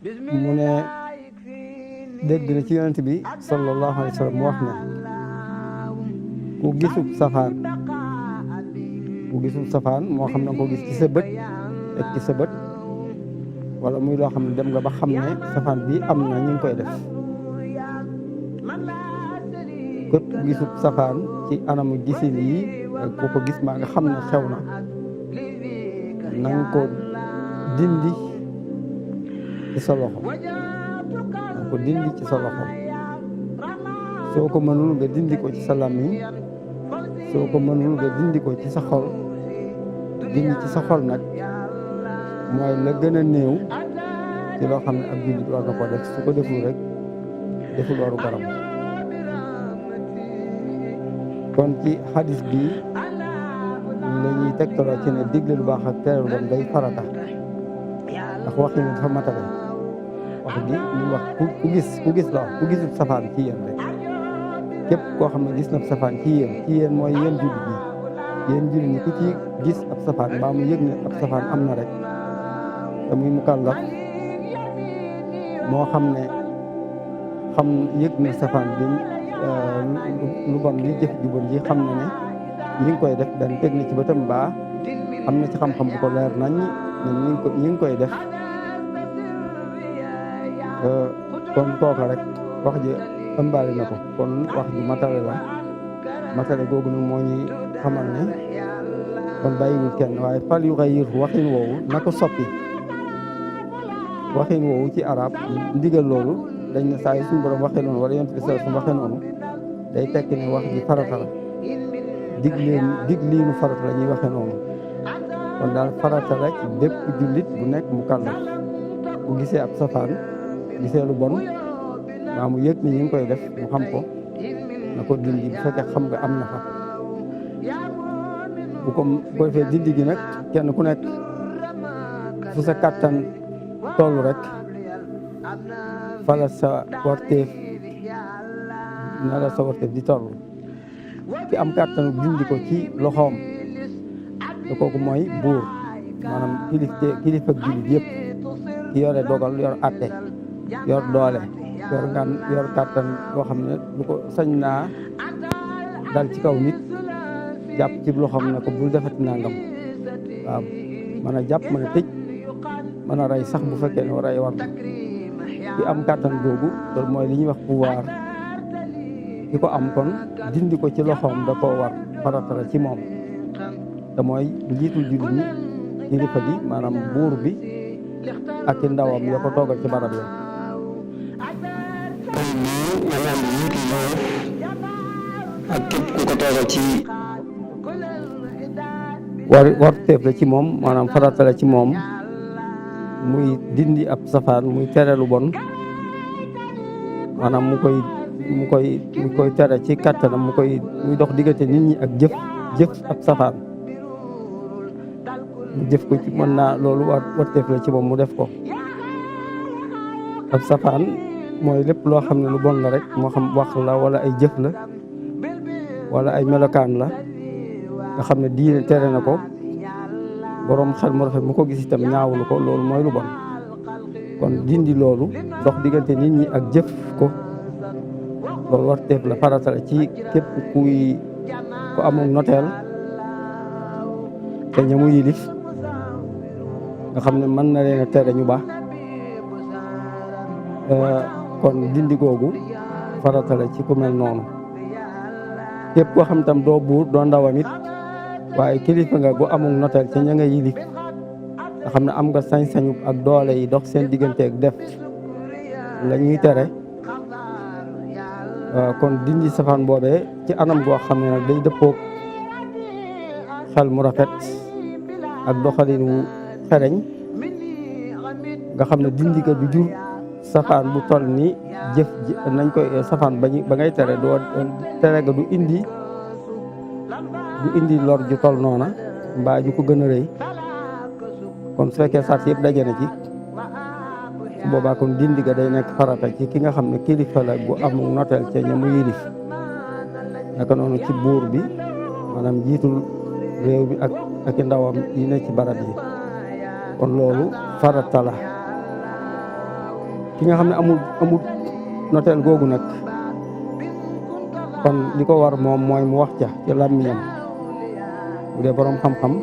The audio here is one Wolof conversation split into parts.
mu ne dégg na ci yonent bi sallallahu alayhi wa sallam mu wax ne ku gisub safaan moo xam ne ko gis ci sa bët ak ci sa bët wala muy loo xam ne dem nga ba xam ne safaan bi am na ñu ngi koy def képp ku gisub safaan ci anamu gisin yi ku ko gis maa nga xam ne xew na na nga ko dindi ci sa loxo soo ko mënul nga dindi ko ci sa làmmiñ soo ko mënul nga dindi ko ci sa xol dindi ci sa xol nag mooy la gën a néew ci loo xam ne ab jullit war na ko def su ko deful rek deful waru garam kon ci xadis bi la ñuy tegtaloo ci ne digle lu baax ak tere lu bon day farata ndax wax yi dafa matale wax gi ñu wax ku gis la wax ku gisul safaan ci yéen rek képp koo xam ne gis na safaan ci yéen mooy yéen jullit ñi ku ci gis ab safaan mbaa mu yëg ne ab safaan am na rek te muy mukallaf moo xam ne yëg na safaan bi lu bon li jëf ju bon ji xam na ne ñi ngi koy def dañ teg na ci bëtam mbaa am na ci xam-xam bu ko leer nañ ne ñi ngi koy def kon kooka rek wax ji ëmbaale na ko kon wax ji matale googu nag moo ñuy xamal ne kon bàyyiwul kenn waaye fal yu xayir waxin woowu na ko soppi waxin woowu ci arab ndigal loolu dañ ne saa yi suñu borom waxee noonu wala yonent bi sallallahu alayhi wasallam waxee noonu day tekki ne wax ji farata la dig liinu farata la ñuy waxee noonu kon daal farata rek bépp jullit bu nekk mu kàllaf bu gisee ab safaan gisee lu bon maa mu yëg ni ñu ngi koy def mu xam ko na ko dindi bu fekkee xam nga am na fa bu ko defee dindi gi nag kenn ku nekk fu sa kàttan toll rek fala sa warteef na la sa warteef di toll ki am kàttanu dindi ko ci loxoom te kooku mooy buur maanaam kilifa ak jullit yëpp ki yore dogal yor atte yor doole yor kàttan boo xam ne bu ko sañ naa dal ci kaw nit jàpp ci loxoom ne ko bul defati nangam waaw mën a jàpp mën a tëj mën a rey sax bu fekkee ne rey war na ki am kàttan googu loolu mooy li ñuy wax pouvoir ki ko am kon dindi ko ci loxoom da koo war farata la ci moom te mooy njiitul jullit ñi kilifa gi maanaam buur bi ak i ndawam ya ko toogal ci barab ya ak képp ku ko toogal ci war teef la ci moom maanaam farata la ci moom muy dindi ab safaan muy tere lu bon maanaam mu koy tere ci kàttanam muy dox diggante nit ñi ak jëf ab safaan mu jëf ko ci mën naa loolu warteef la ci moom mu def ko ab safaan mooy lépp loo xam ne lu bon la rek moo xam wax la wala ay jëf la wala ay melokaan la nga xam ne diine tere na ko boroom xel mu rafet mu ko gis itam ñaawlu ko loolu mooy lu bon kon dindi loolu dox diggante nit ñi ak jëf ko loolu warteef la farata la ci képp ku amul noteel te ñamu yilif nga xam ne mën na leen a tere ñu baax kon dindi googu farata la ci ku mel noonu képp koo xam tam doo buur doo ndawam it waaye kilifa nga gu amul noteel ca ña nga yilif nga xam ne am nga sañ-sañu ak doole yi dox seen diggante ak def la ñuy tere kon dindi safaan boobee ci anam goo xam ne nag day dëppoog xel mu rafet ak doxalin wu xereñ nga xam ne dindi ko du jur safaan bu toll ni jëf ji nañ koy safaan ba ngay tere doo tere ga du indi lor ju toll noona mbaa ju ko gën a rëy kon su fekkee sart yëpp daje na ci su boobaa kon dindi ga day nekk farata ci ki nga xam ne kilifa la bu amul noteel ca ña mu yilif naka noonu ci buur bi maanaam jiitul réew bi ak i ndawam yi ne ci barab yi kon loolu farata la ki nga xam ne amul noteel googu nag kon li ko war moom mooy mu wax ca ci làmmiñam bu dee borom xam-xam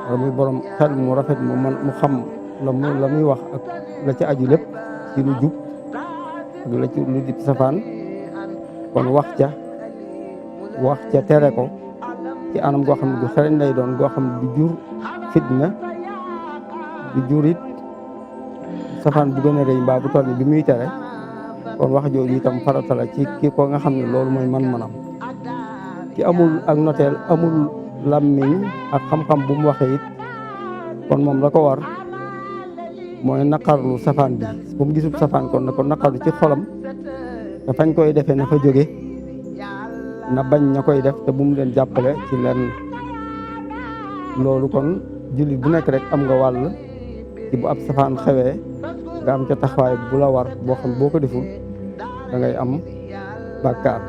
wala muy borom xel mu rafet mu xam la muy wax ak la ca aju lépp ci lu jub ak la ci lu di safaan kon wax ca tere ko ci anam goo xam ne du xereñ lay doon goo xam ne du jur fitna du jur it safaan bu gën a rëy mbaa bu toll bi muy tere kon wax jooju itam farata la ci ki ko nga xam ne loolu mooy man-manam ki amul ak noteel amul làmmiñ ak xam-xam bu mu waxee it kon moom la ko war mooy naqarlu safaan bi bu mu gisul safaan kon na ko naqarlu ci xolam te fañ koy defee na fa jóge na bañ ña koy def te bu mu leen jàppale ci lenn loolu kon jullit bu nekk rek am nga wàll ci bu ab safaan xewee nga am ca taxawaay bu la war boo xam boo ko deful da ngay am bàkkaar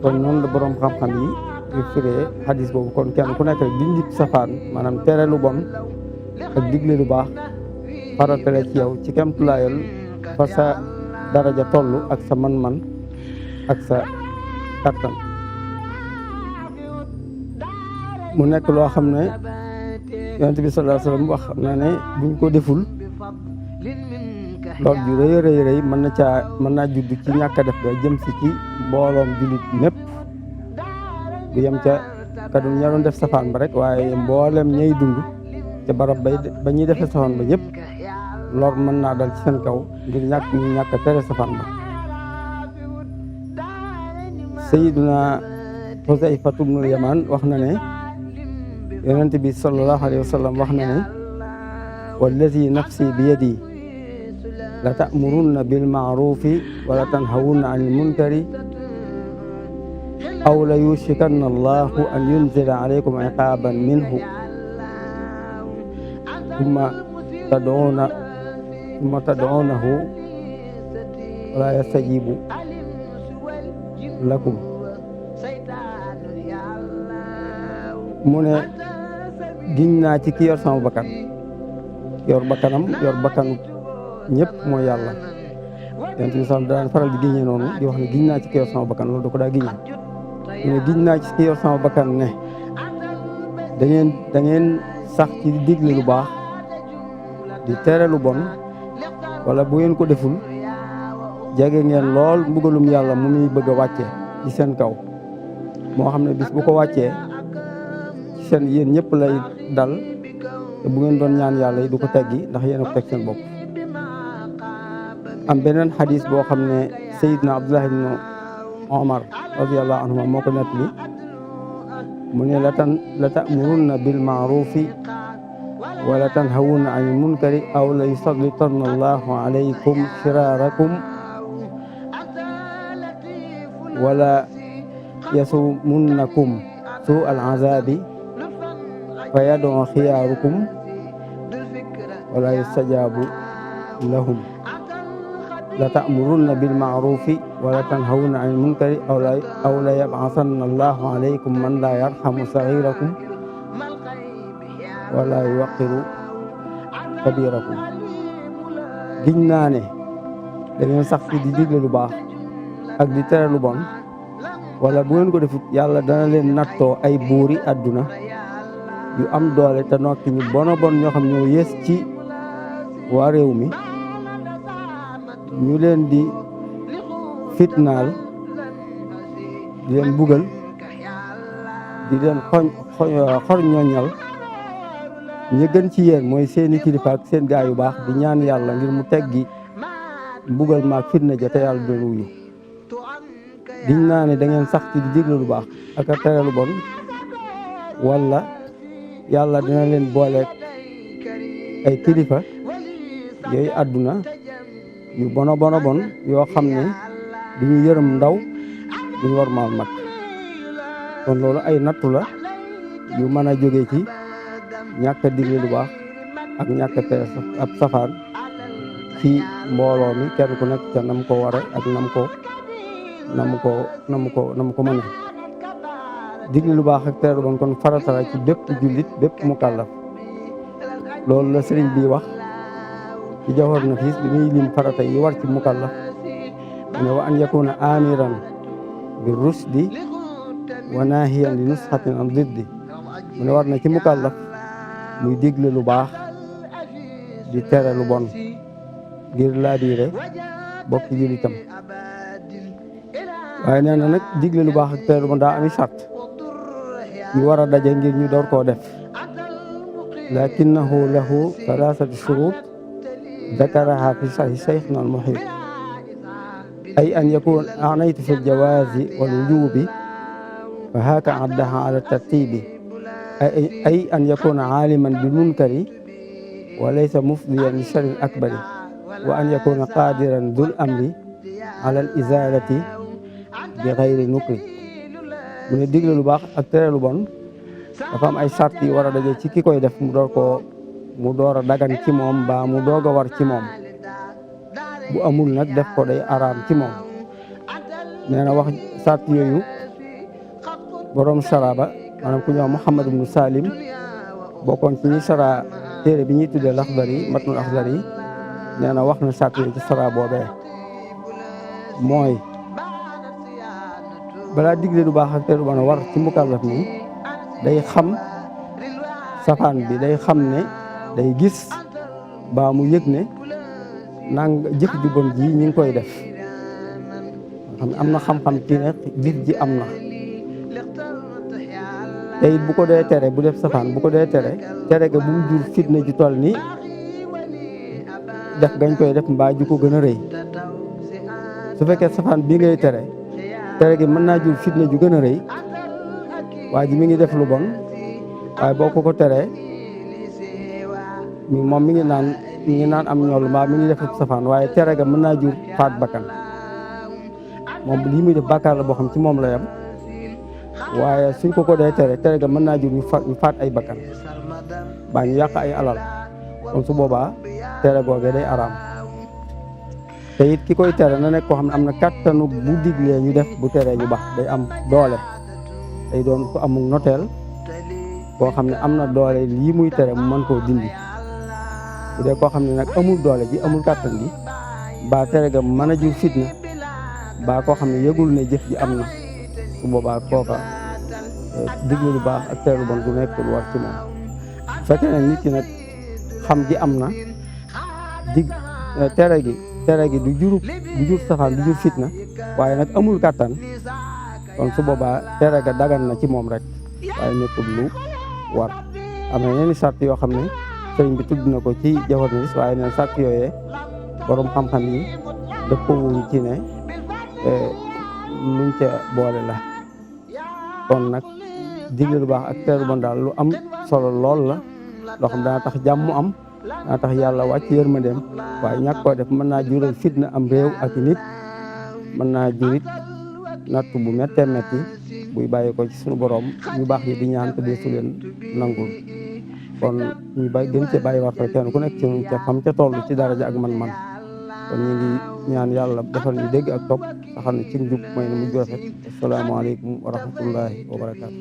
kon noonu la boroom xam-xam yi di firee xadis boobu kon kenn ku nekk rek di njit safaan maanaam tere lu bon ak digle lu baax faratale ci yow ci kemtulaayal fa sa daraja toll ak sa man-man ak sa kattan mu nekk loo xam ne yonent bi sallallahu alayhi wasallam wax na ne buñ ko deful lool ju rëy mën naa judd ci ñàkk a def ga jëm si ci mbooloom jullit mépp bu yem ca kadu ña doon def safaan ba rek waaye mboolem ñay dund ca barab ba ñuy defee safaan ba ñëpp lor mën naa dal ci seen kaw ngir ñàkk a tere safaan ba Sayyiduna Huzayfatu bnul Yamaan wax na ne yonent bi sallallahu alayhi wa sallam wax na ne wallazi nafsi bi yadi la ta'murunna bil ma'rufi wa la tanhawunna 'anil munkari aw la yushikanna Allahu an yunzila 'alaykum 'iqaban minhu thumma tad'unahu wa la yastajibu lakum mu ne giñ naa ci ki yor sama bakkan yor bakkanam yor bakkanu ñëpp mooy yàlla yonent bi sax daan faral di giñee noonu di wax ne giñ naa ci ki yor sama bakkan loolu da ko daa giñee mu ne giñ naa ci ki yor sama bakkan ne da ngeen sax ci digle lu baax di tere lu bon wala bu ngeen ko deful jege ngeen lool mbugalum yàlla mu muy bëgg a wàcce ci seen kaw moo xam ne bis bu ko wàccee ci seen yéen ñëpp lay dal te bu ngeen doon ñaan yàlla yi du ko teggi ndax yéen a ko teg seen bopp am beneen xadis boo xam ne Seydina Abdullah ibn Omar radiyallahu anhuma moo ko nettali mu ne la ta'murunna bil ma'rufi wa la tanhawunna 'anil munkari aw la yusallitanna Allahu 'alaykum shirarakum wala yasumunnakum su'al 'azabi fa yad'u khiyaarukum wala yustajabu lahum la ta'murunna bil ma'rufi wa la tanhawunna 'anil munkari aw la yab'athanna Allahu 'alaykum man la yarhamu saghirakum wala yuwaqqiru kabirakum giñ naa ne da ngeen sax ci di digle lu baax ak di tere lu bon wala bu ngeen ko defut yàlla dana leen nattoo ay buuri àdduna yu am doole te nokki ñu bon ñoo xam ñoo yées ci waa réew mi ñu leen di fitnaal di leen bugal di leen xor ñoñal ñi gën ci yéen mooy seeni kilifa ak seen gaay yu baax di ñaan yàlla ngir mu teggi mbugal maag fitna ja te yàlla doon wuyu giñ naa ne da ngeen sax ci di digle lu baax ak a tere lu bon wala yàlla dina leen booleeg ay kilifa yooyu àdduna yu bon yoo xam ne du ñu yërëm ndaw du ñu wormaal mag kon loolu ay nattu la yu mën a jóge ci ñàkk a digle lu baax ak ñàkk a tere ab safaan ci mbooloo mi kenn ku nekk ca nam ko ware ak nam ko mëne digle lu baax ak tere lu bon kon farata la ci bépp jullit bépp mukallaf loolu la sëriñ bi wax ci Jawhar Nafis bi muy lim farata yi war ci mukallaf mu ne wa an yakuna amiran bi rusdi wa nahiyan li nusxatin an diddi mu ne war na ci mukallaf muy digle lu baax di tere lu bon ngir laabiire bokk jullitam waaye nee na nag digle lu baax ak tere lu bon daa ami sart ñu war a daje ngir ñu door koo def lakinnahu lahu thalathatu shurut ذكرها في صحيح شيخنا المحيط أي أن يكون أعنيت في الجواز والوجوب فهاك عدها على الترتيب أي أن يكون عالما بالمنكر وليس مفضيا للشر الأكبر وأن يكون قادرا ذو الأمر على الإزالة بغير نكر mu ne digle lu baax ak tere lu bon dafa am ay sart yi war a daje ci ki koy def mu door a dagan ci moom ba mu doog a war ci moom bu amul nag def ko day araam ci moom nee na wax sart yooyu borom saraba maanaam ku ñëw Muhammad ibnu Salim bokkoon ci ñi sara téere bi ñuy tuddee Laxdari matnul Axdari nee na wax na sart yooyu ci sara boobee mooy balaa digle lu baax ak tere lu bon war ci mukallaf mi day xam safaan bi day xam ne day gis baa mu yëg ne jëf ju bon ji ñi ngi koy def xam ne am na xam-xam ci ne jëf ji am na te it bu ko dee tere bu def safaan bu ko dee tere ga bu mu jur fitna ji toll ni def gañ koy def mbaa ju ko gën a rëy su fekkee safaan bi ngay tere gi mën naa jur fitna ju gën a rëy waa ji mi ngi def lu bon waaye boo ko teree moom mi ngi naan am ñool mbaa mi ngi def safaan waaye tere ga mën naa jur faat bakkan moom lii muy def bàkkaar la boo xam ci moom la yam waaye suñ ko dee tere ga mën naa jur ñu faat ay bakkan baa ñu yàq ay alal kon su boobaa tere googee day araam te it ki koy tere na nekk koo xam ne am na kattanu bu diglee ñu def bu teree ñu baax day am doole day doon ko amul noteel koo xam ne am na doole lii muy tere mu mën koo dindi bu dee koo xam ne nag amul doole ji amul kàttan gi ba tere ga mën a jur fitna ba koo xam ne yëgul ne jëf ji am na su boobaa kooka digle lu baax ak tere lu bon du nekk lu war ci moom fekkee nag nit ki nag xam gi am na tere gi du jur safaan du jur fitna waaye nag amul kàttan kon su boobaa tere ga dagan na ci moom rek waaye nekkul lu war am na yeneen sart yoo xam ne sëriñ bi tudd na ko ci Jawhar Nafis waaye neen sart yooyee borom xam-xam yi dëppowuñ ci ne luñ ca boole la kon nag digle lu baax ak tere lu bon daal lu am solo lool la loo xam dana tax jàmm am dana tax yàlla wàcc yërmandeem waaye ñàkk koo def mën naa jural fitna am réew ak nit mën naa jurit natt bu méttee métti buy bàyyi ko ci suñu borom ñu baax ñi di ñaan te dee su leen nangul kon ñu gën cee bàyyi war kenn ku nekk ci ñun ca xam ca toll ci daraja ak man-man kon ñu ngi ñaan yàlla defal ñu dégg ak topp saxal na ci njub mooy ne mu rafet asalaamaaleykum wa rahmatullahi wa barakaatu